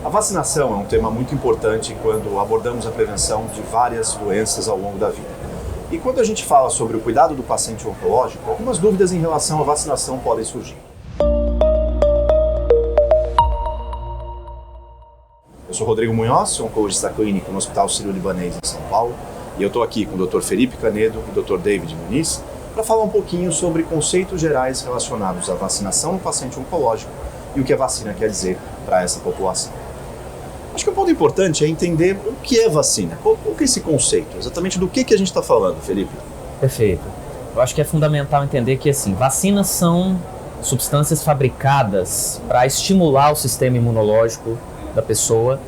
A vacinação é um tema muito importante quando abordamos a prevenção de várias doenças ao longo da vida. E quando a gente fala sobre o cuidado do paciente oncológico, algumas dúvidas em relação à vacinação podem surgir. Eu sou Rodrigo Munhoz, oncologista clínico no Hospital Sírio-Libanês em São Paulo, e eu estou aqui com o Dr. Felipe Canedo e o Dr. David Muniz para falar um pouquinho sobre conceitos gerais relacionados à vacinação no paciente oncológico e o que a vacina quer dizer para essa população. Acho que um ponto importante é entender o que é vacina. Qual que é esse conceito? Exatamente do que a gente está falando, Felipe? Perfeito. Eu acho que é fundamental entender que, assim, vacinas são substâncias fabricadas para estimular o sistema imunológico da pessoa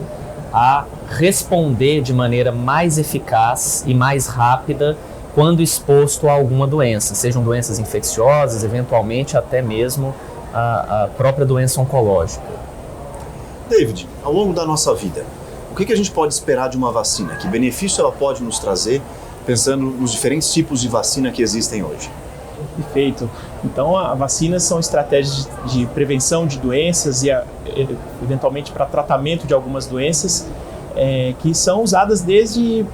a responder de maneira mais eficaz e mais rápida quando exposto a alguma doença, sejam doenças infecciosas, eventualmente até mesmo a própria doença oncológica. David, ao longo da nossa vida, o que a gente pode esperar de uma vacina? Que benefício ela pode nos trazer, pensando nos diferentes tipos de vacina que existem hoje? Perfeito. Então, as vacinas são estratégias de prevenção de doenças e, eventualmente, para tratamento de algumas doenças que são usadas desde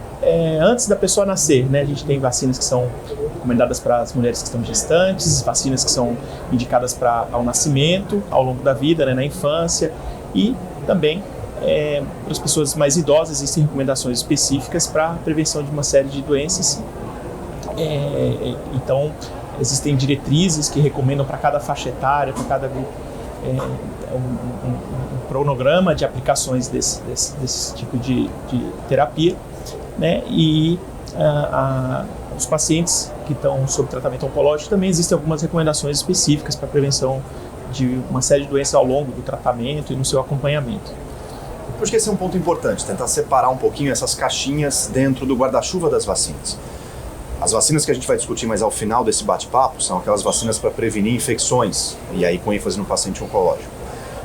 antes da pessoa nascer, né? A gente tem vacinas que são recomendadas para as mulheres que estão gestantes, vacinas que são indicadas para ao nascimento, ao longo da vida, né, na infância, e também para as pessoas mais idosas existem recomendações específicas para a prevenção de uma série de doenças. Então, existem diretrizes que recomendam para cada faixa etária, para cada grupo, um cronograma de aplicações desse tipo de terapia, né? E os pacientes que estão sob tratamento oncológico também existem algumas recomendações específicas para a prevenção de uma série de doenças ao longo do tratamento e no seu acompanhamento. Eu acho que esse é um ponto importante, tentar separar um pouquinho essas caixinhas dentro do guarda-chuva das vacinas. As vacinas que a gente vai discutir mais ao final desse bate-papo são aquelas vacinas para prevenir infecções, e aí com ênfase no paciente oncológico.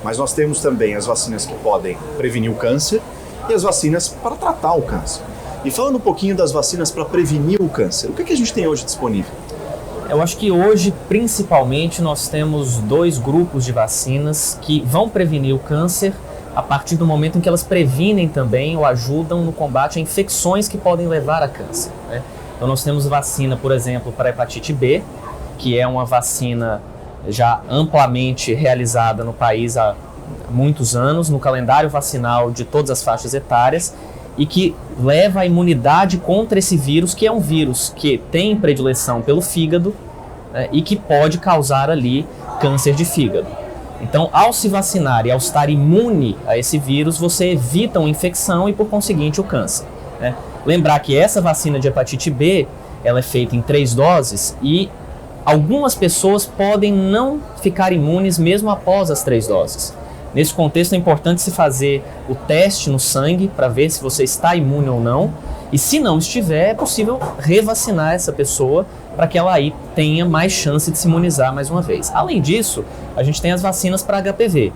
Mas nós temos também as vacinas que podem prevenir o câncer e as vacinas para tratar o câncer. E falando um pouquinho das vacinas para prevenir o câncer, o que a gente tem hoje disponível? Eu acho que hoje, principalmente, nós temos dois grupos de vacinas que vão prevenir o câncer a partir do momento em que elas previnem também ou ajudam no combate a infecções que podem levar a câncer, né? Então nós temos vacina, por exemplo, para hepatite B, que é uma vacina já amplamente realizada no país há muitos anos, no calendário vacinal de todas as faixas etárias, e que leva a imunidade contra esse vírus, que é um vírus que tem predileção pelo fígado, né, e que pode causar ali câncer de fígado. Então, ao se vacinar e ao estar imune a esse vírus, você evita uma infecção e, por conseguinte, o câncer, né? Lembrar que essa vacina de hepatite B, ela é feita em 3 doses e algumas pessoas podem não ficar imunes mesmo após as 3 doses. Nesse contexto é importante se fazer o teste no sangue para ver se você está imune ou não. E se não estiver, é possível revacinar essa pessoa para que ela aí tenha mais chance de se imunizar mais uma vez. Além disso, a gente tem as vacinas para HPV.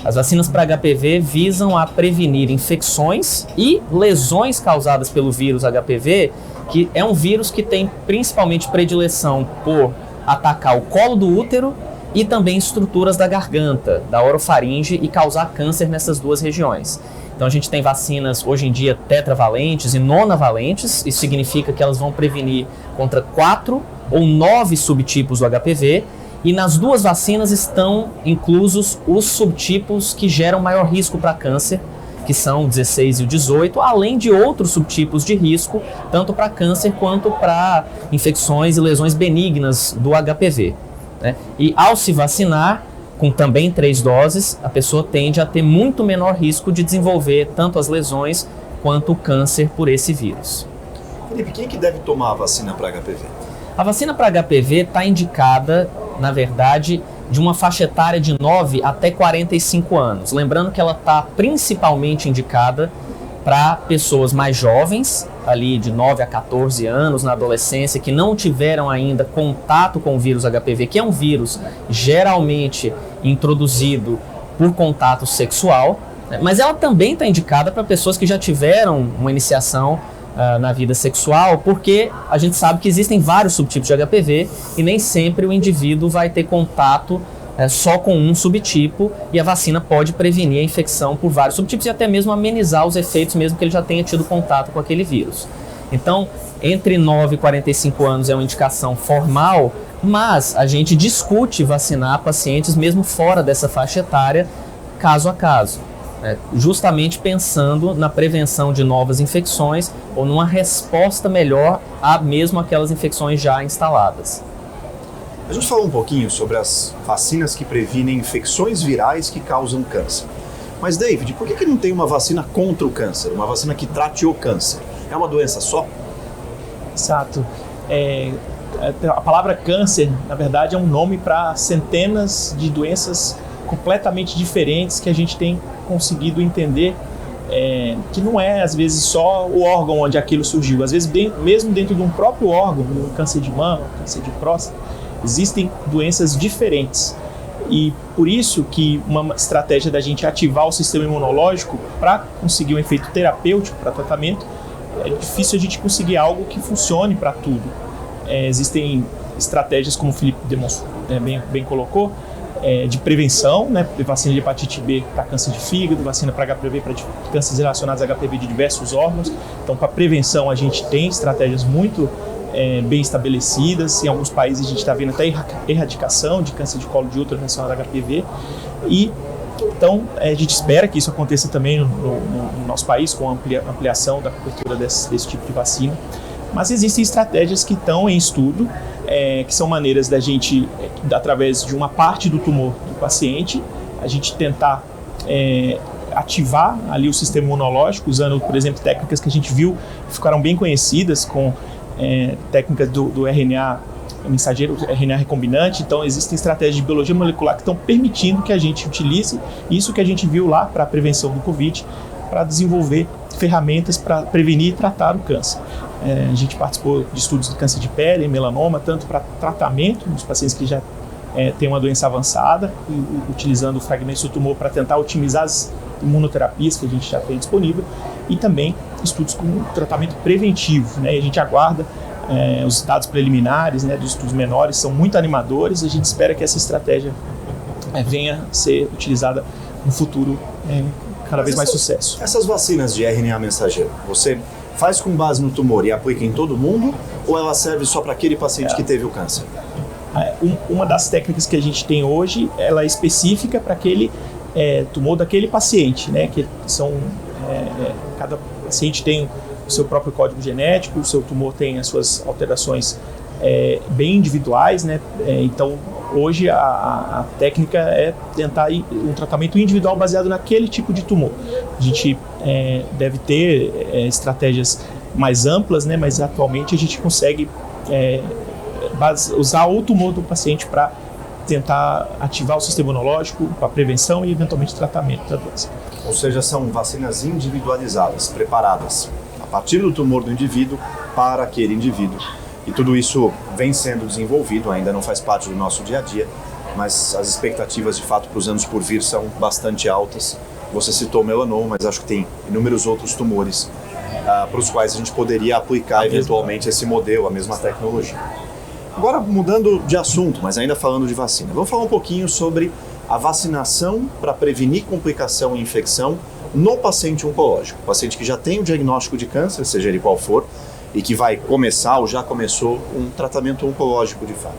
As vacinas para HPV visam a prevenir infecções e lesões causadas pelo vírus HPV, que é um vírus que tem principalmente predileção por atacar o colo do útero e também estruturas da garganta, da orofaringe, e causar câncer nessas duas regiões. Então a gente tem vacinas hoje em dia tetravalentes e nonavalentes, isso significa que elas vão prevenir contra 4 ou 9 subtipos do HPV, e nas duas vacinas estão inclusos os subtipos que geram maior risco para câncer, que são o 16 e o 18, além de outros subtipos de risco, tanto para câncer quanto para infecções e lesões benignas do HPV, né? E ao se vacinar, com também 3 doses, a pessoa tende a ter muito menor risco de desenvolver tanto as lesões quanto o câncer por esse vírus. Felipe, quem é que deve tomar a vacina para HPV? A vacina para HPV está indicada, na verdade, de uma faixa etária de 9 até 45 anos. Lembrando que ela está principalmente indicada para pessoas mais jovens, ali de 9 a 14 anos, na adolescência, que não tiveram ainda contato com o vírus HPV, que é um vírus geralmente introduzido por contato sexual, né? Mas ela também está indicada para pessoas que já tiveram uma iniciação na vida sexual, porque a gente sabe que existem vários subtipos de HPV e nem sempre o indivíduo vai ter contato só com um subtipo, e a vacina pode prevenir a infecção por vários subtipos e até mesmo amenizar os efeitos, mesmo que ele já tenha tido contato com aquele vírus. Então, entre 9 e 45 anos é uma indicação formal, mas a gente discute vacinar pacientes mesmo fora dessa faixa etária, caso a caso, justamente pensando na prevenção de novas infecções ou numa resposta melhor a mesmo aquelas infecções já instaladas. A gente falou um pouquinho sobre as vacinas que previnem infecções virais que causam câncer. Mas, David, por que não tem uma vacina contra o câncer? Uma vacina que trate o câncer? É uma doença só? Exato. A palavra câncer, na verdade, é um nome para centenas de doenças completamente diferentes que a gente tem conseguido entender, que não é, às vezes, só o órgão onde aquilo surgiu. Às vezes, mesmo dentro de um próprio órgão, no câncer de mama, câncer de próstata, existem doenças diferentes. E por isso que uma estratégia da gente ativar o sistema imunológico para conseguir um efeito terapêutico para tratamento, é difícil a gente conseguir algo que funcione para tudo. Existem estratégias, como o Felipe bem colocou, de prevenção, né? Vacina de hepatite B para câncer de fígado, vacina para HPV para cânceres relacionados a HPV de diversos órgãos. Então, para prevenção, a gente tem estratégias muito bem estabelecidas. Em alguns países a gente está vendo até erradicação de câncer de colo de útero relacionado a HPV. E então a gente espera que isso aconteça também no nosso país, com a ampliação da cobertura desse tipo de vacina. Mas existem estratégias que estão em estudo, que são maneiras da gente, através de uma parte do tumor do paciente, a gente tentar ativar ali o sistema imunológico, usando, por exemplo, técnicas que a gente viu que ficaram bem conhecidas, com técnicas do RNA mensageiro, RNA recombinante. Então, existem estratégias de biologia molecular que estão permitindo que a gente utilize isso que a gente viu lá para a prevenção do Covid, para desenvolver ferramentas para prevenir e tratar o câncer. A gente participou de estudos de câncer de pele, melanoma, tanto para tratamento dos pacientes que já têm uma doença avançada, utilizando fragmentos do tumor para tentar otimizar as imunoterapias que a gente já tem disponível, e também estudos com tratamento preventivo, né? E a gente aguarda os dados preliminares, né, dos estudos menores, são muito animadores, e a gente espera que essa estratégia venha a ser utilizada no futuro cada vez mais sucesso. Essas vacinas de RNA mensageiro, você faz com base no tumor e aplica em todo mundo, ou ela serve só para aquele paciente que teve o câncer? Uma das técnicas que a gente tem hoje, ela é específica para aquele tumor daquele paciente, né? Que são, cada paciente tem o seu próprio código genético, o seu tumor tem as suas alterações bem individuais, né? Então, hoje a técnica é tentar um tratamento individual baseado naquele tipo de tumor. A gente deve ter estratégias mais amplas, né? Mas atualmente a gente consegue usar o tumor do paciente para tentar ativar o sistema imunológico para prevenção e eventualmente tratamento da doença. Ou seja, são vacinas individualizadas, preparadas a partir do tumor do indivíduo para aquele indivíduo. E tudo isso vem sendo desenvolvido, ainda não faz parte do nosso dia a dia, mas as expectativas de fato para os anos por vir são bastante altas. Você citou melanoma, mas acho que tem inúmeros outros tumores para os quais a gente poderia aplicar eventualmente esse modelo, a mesma tecnologia. Agora, mudando de assunto, mas ainda falando de vacina, vamos falar um pouquinho sobre a vacinação para prevenir complicação e infecção no paciente oncológico. O paciente que já tem o diagnóstico de câncer, seja ele qual for, e que vai começar ou já começou um tratamento oncológico de fato.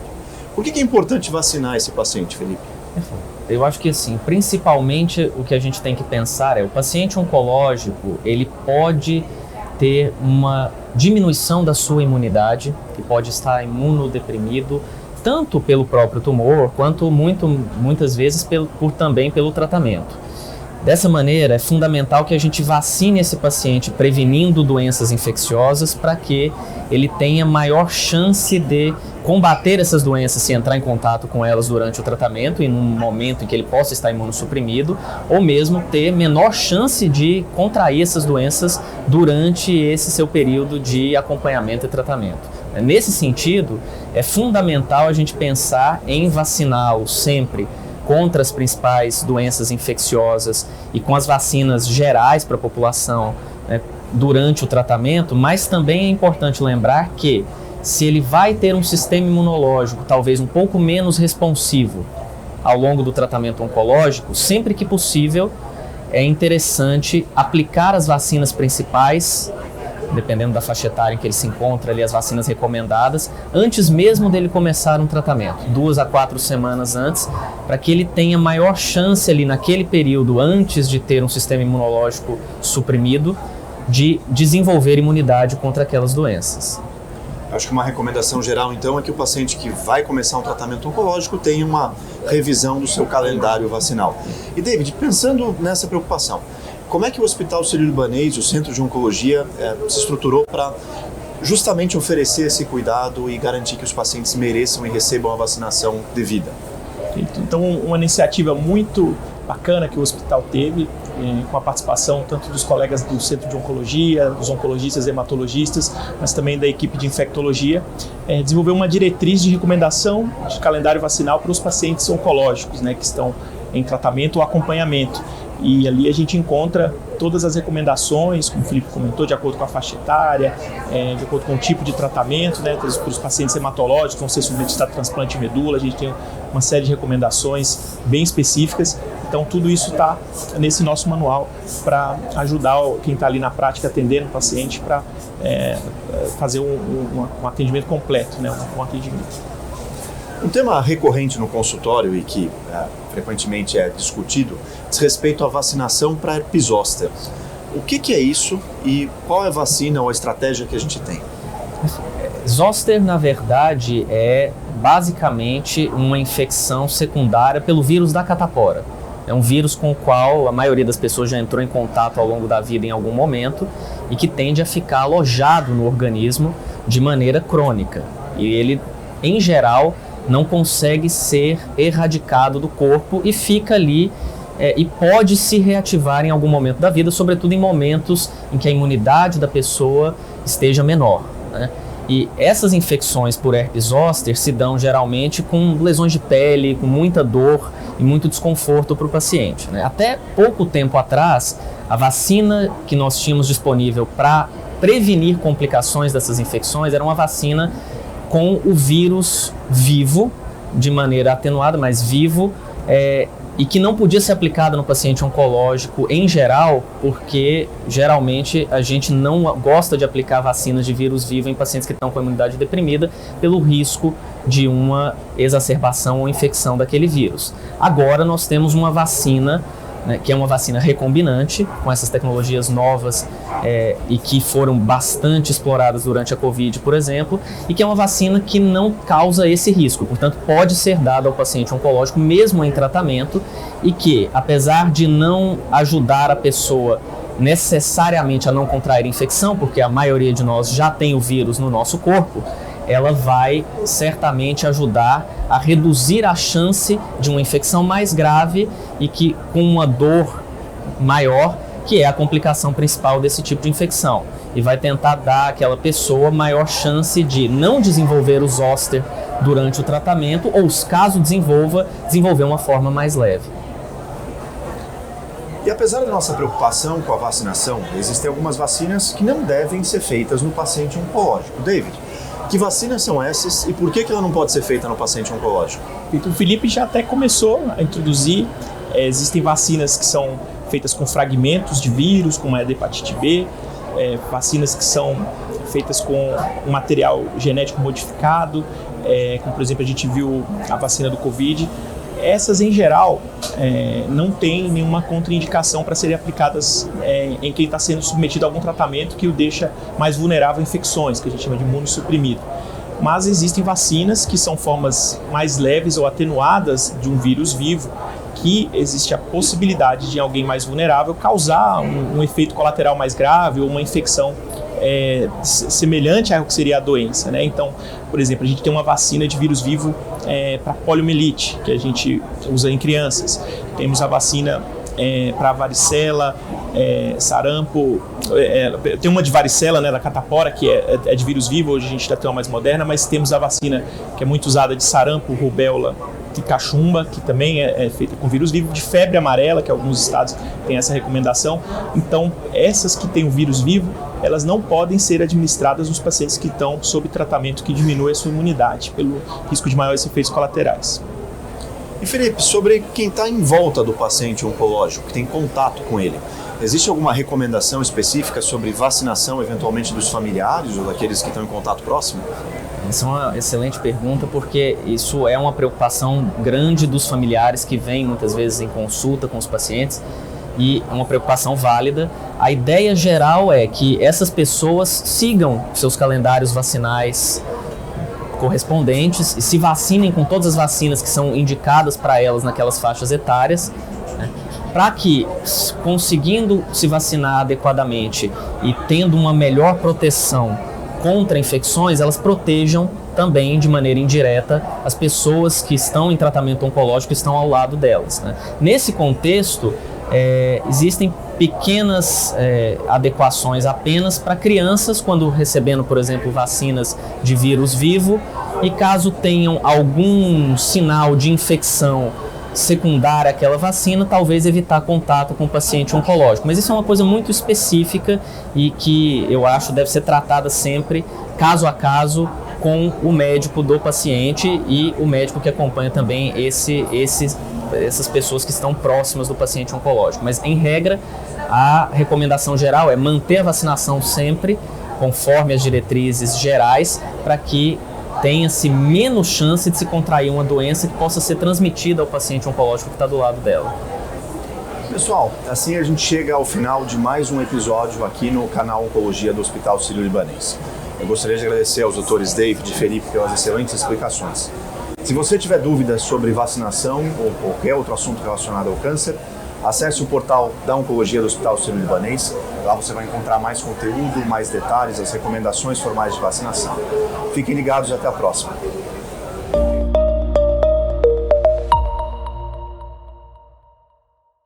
Por que é importante vacinar esse paciente, Felipe? Eu acho que assim, principalmente o que a gente tem que pensar o paciente oncológico, ele pode ter uma diminuição da sua imunidade, que pode estar imunodeprimido, tanto pelo próprio tumor, quanto muitas vezes também pelo tratamento. Dessa maneira, é fundamental que a gente vacine esse paciente prevenindo doenças infecciosas para que ele tenha maior chance de combater essas doenças se entrar em contato com elas durante o tratamento e num momento em que ele possa estar imunossuprimido, ou mesmo ter menor chance de contrair essas doenças durante esse seu período de acompanhamento e tratamento. Nesse sentido, é fundamental a gente pensar em vaciná-lo sempre contra as principais doenças infecciosas e com as vacinas gerais para a população, né, durante o tratamento, mas também é importante lembrar que se ele vai ter um sistema imunológico talvez um pouco menos responsivo ao longo do tratamento oncológico, sempre que possível, é interessante aplicar as vacinas principais, dependendo da faixa etária em que ele se encontra, ali, as vacinas recomendadas, antes mesmo dele começar um tratamento, 2 a 4 semanas antes, para que ele tenha maior chance ali naquele período, antes de ter um sistema imunológico suprimido, de desenvolver imunidade contra aquelas doenças. Acho que uma recomendação geral, então, é que o paciente que vai começar um tratamento oncológico tenha uma revisão do seu calendário vacinal. E, David, pensando nessa preocupação, como é que o Hospital Sírio-Libanês, o Centro de Oncologia, se estruturou para justamente oferecer esse cuidado e garantir que os pacientes mereçam e recebam a vacinação devida? Então, uma iniciativa muito bacana que o hospital teve, com a participação tanto dos colegas do Centro de Oncologia, dos oncologistas, hematologistas, mas também da equipe de infectologia, desenvolveu uma diretriz de recomendação de calendário vacinal para os pacientes oncológicos, né, que estão em tratamento ou acompanhamento. E ali a gente encontra todas as recomendações, como o Felipe comentou, de acordo com a faixa etária, de acordo com o tipo de tratamento, né, para os pacientes hematológicos, vão ser submetidos a transplante de medula, a gente tem uma série de recomendações bem específicas. Então tudo isso está nesse nosso manual para ajudar quem está ali na prática atendendo o paciente para fazer um atendimento completo, né, um atendimento. Um tema recorrente no consultório e que frequentemente é discutido diz respeito à vacinação para herpes zoster. O que é isso e qual é a vacina ou a estratégia que a gente tem? Zoster, na verdade, é basicamente uma infecção secundária pelo vírus da catapora. É um vírus com o qual a maioria das pessoas já entrou em contato ao longo da vida em algum momento e que tende a ficar alojado no organismo de maneira crônica. E ele, em geral, não consegue ser erradicado do corpo e fica ali e pode se reativar em algum momento da vida, sobretudo em momentos em que a imunidade da pessoa esteja menor, né? E essas infecções por herpes zoster se dão geralmente com lesões de pele, com muita dor e muito desconforto para o paciente, né? Até pouco tempo atrás, a vacina que nós tínhamos disponível para prevenir complicações dessas infecções era uma vacina com o vírus vivo, de maneira atenuada, mas vivo, e que não podia ser aplicada no paciente oncológico em geral, porque geralmente a gente não gosta de aplicar vacinas de vírus vivo em pacientes que estão com a imunidade deprimida pelo risco de uma exacerbação ou infecção daquele vírus. Agora nós temos uma vacina, né, que é uma vacina recombinante, com essas tecnologias novas e que foram bastante exploradas durante a Covid, por exemplo, e que é uma vacina que não causa esse risco, portanto pode ser dada ao paciente oncológico mesmo em tratamento e que, apesar de não ajudar a pessoa necessariamente a não contrair infecção, porque a maioria de nós já tem o vírus no nosso corpo, ela vai certamente ajudar a reduzir a chance de uma infecção mais grave e que com uma dor maior, que é a complicação principal desse tipo de infecção. E vai tentar dar àquela pessoa maior chance de não desenvolver o zoster durante o tratamento ou, caso desenvolver uma forma mais leve. E apesar da nossa preocupação com a vacinação, existem algumas vacinas que não devem ser feitas no paciente oncológico. David, que vacinas são essas e por que ela não pode ser feita no paciente oncológico? O Felipe já até começou a introduzir. Existem vacinas que são feitas com fragmentos de vírus, como a da hepatite B, vacinas que são feitas com um material genético modificado, como por exemplo a gente viu a vacina do Covid. Essas em geral não tem nenhuma contraindicação para serem aplicadas em quem está sendo submetido a algum tratamento que o deixa mais vulnerável a infecções, que a gente chama de imunossuprimido. Mas existem vacinas que são formas mais leves ou atenuadas de um vírus vivo, que existe a possibilidade de alguém mais vulnerável causar um efeito colateral mais grave ou uma infecção semelhante ao que seria a doença, né? Então, por exemplo, a gente tem uma vacina de vírus vivo para poliomielite, que a gente usa em crianças. Temos a vacina para varicela, sarampo, tem uma de varicela, né, da catapora, que é de vírus vivo, hoje a gente já tem uma mais moderna, mas temos a vacina que é muito usada de sarampo, rubéola e cachumba, que também é feita com vírus vivo, de febre amarela, que alguns estados têm essa recomendação. Então, essas que têm o vírus vivo, elas não podem ser administradas nos pacientes que estão sob tratamento que diminui a sua imunidade, pelo risco de maiores efeitos colaterais. E Felipe, sobre quem está em volta do paciente oncológico, que tem contato com ele, existe alguma recomendação específica sobre vacinação, eventualmente dos familiares ou daqueles que estão em contato próximo? Essa é uma excelente pergunta, porque isso é uma preocupação grande dos familiares que vêm muitas vezes em consulta com os pacientes e é uma preocupação válida. A ideia geral é que essas pessoas sigam seus calendários vacinais correspondentes e se vacinem com todas as vacinas que são indicadas para elas naquelas faixas etárias, né, para que, conseguindo se vacinar adequadamente e tendo uma melhor proteção contra infecções, elas protejam também de maneira indireta as pessoas que estão em tratamento oncológico e estão ao lado delas, né. Nesse contexto, existem pequenas adequações apenas para crianças quando recebendo, por exemplo, vacinas de vírus vivo e caso tenham algum sinal de infecção secundária àquela vacina, talvez evitar contato com o paciente oncológico. Mas isso é uma coisa muito específica e que eu acho deve ser tratada sempre, caso a caso, com o médico do paciente e o médico que acompanha também essas pessoas que estão próximas do paciente oncológico. Mas, em regra, a recomendação geral é manter a vacinação sempre, conforme as diretrizes gerais, para que tenha-se menos chance de se contrair uma doença que possa ser transmitida ao paciente oncológico que está do lado dela. Pessoal, assim a gente chega ao final de mais um episódio aqui no canal Oncologia do Hospital Sírio-Libanês. Eu gostaria de agradecer aos doutores David e Felipe pelas excelentes explicações. Se você tiver dúvidas sobre vacinação ou qualquer outro assunto relacionado ao câncer, acesse o portal da Oncologia do Hospital Sírio-Libanês. Lá você vai encontrar mais conteúdo, mais detalhes, as recomendações formais de vacinação. Fiquem ligados e até a próxima.